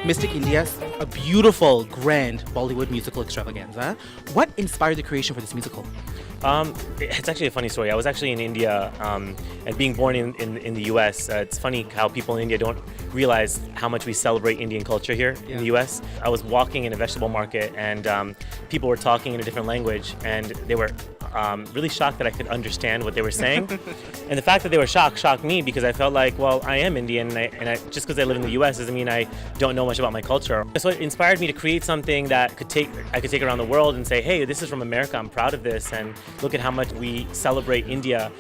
Mystic India, a beautiful, grand Bollywood musical extravaganza. What inspired the creation for this musical? It's actually a funny story. I was actually in India, and being born in the US, it's funny how people in India don't realize how much we celebrate Indian culture here in the US. I was walking in a vegetable market and people were talking in a different language, and they were really shocked that I could understand what they were saying. And the fact that they were shocked me, because I felt like, well, I am Indian, and I just because I live in the US doesn't mean I don't know much about my culture. So it inspired me to create something that I could take around the world and say, hey, this is from America, I'm proud of this, and look at how much we celebrate India,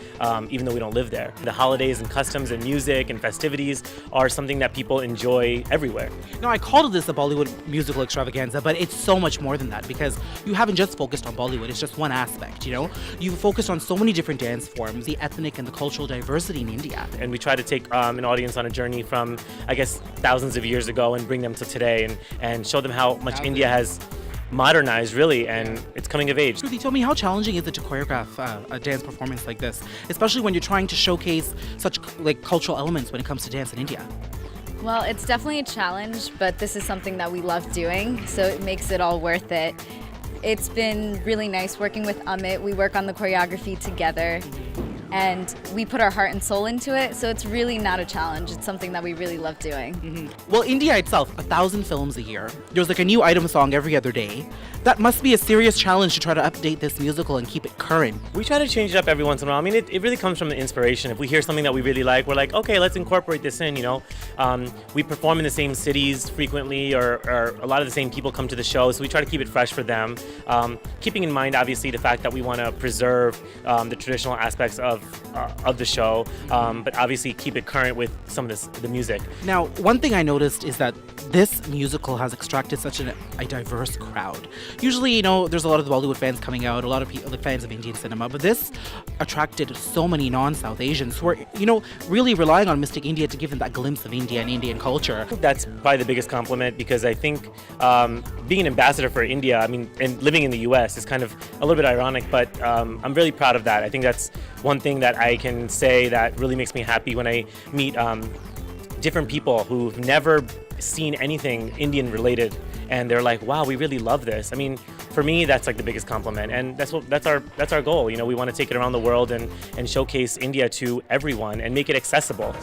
even though we don't live there. The holidays and customs and music and festivities are something that people enjoy everywhere. Now, I called this a Bollywood musical extravaganza, but it's so much more than that, because you haven't just focused on Bollywood. It's just one aspect, you know? You've focused on so many different dance forms, the ethnic and the cultural diversity in India. And we try to take an audience on a journey from, I guess, thousands of years ago and bring them to today, and show them how much India has modernized, really, and it's coming of age. Kruti, tell me, how challenging is it to choreograph a dance performance like this, especially when you're trying to showcase such cultural elements when it comes to dance in India? Well, it's definitely a challenge, but this is something that we love doing, so it makes it all worth it. It's been really nice working with Amit. We work on the choreography together, and we put our heart and soul into it, so it's really not a challenge. It's something that we really love doing. Well, India itself, 1,000 films a year. There's a new item song every other day. That must be a serious challenge to try to update this musical and keep it current. We try to change it up every once in a while. I mean, it really comes from the inspiration. If we hear something that we really like, we're like, okay, let's incorporate this in, you know. We perform in the same cities frequently, or a lot of the same people come to the show, so we try to keep it fresh for them. Keeping in mind, obviously, the fact that we want to preserve the traditional aspects of the show, but obviously keep it current with some of the music. Now, one thing I noticed is that this musical has extracted such a diverse crowd. Usually, you know, there's a lot of the Bollywood fans coming out, a lot of people, the fans of Indian cinema, but this attracted so many non-South Asians who are, you know, really relying on Mystic India to give them that glimpse of India and Indian culture. That's probably the biggest compliment, because I think being an ambassador for India, I mean, and living in the US is kind of a little bit ironic, but I'm really proud of that. I think that's one thing that I can say that really makes me happy when I meet different people who've never seen anything Indian related, and they're like, wow, we really love this. I mean, for me, that's like the biggest compliment, and that's our goal. You know, we want to take it around the world and showcase India to everyone and make it accessible.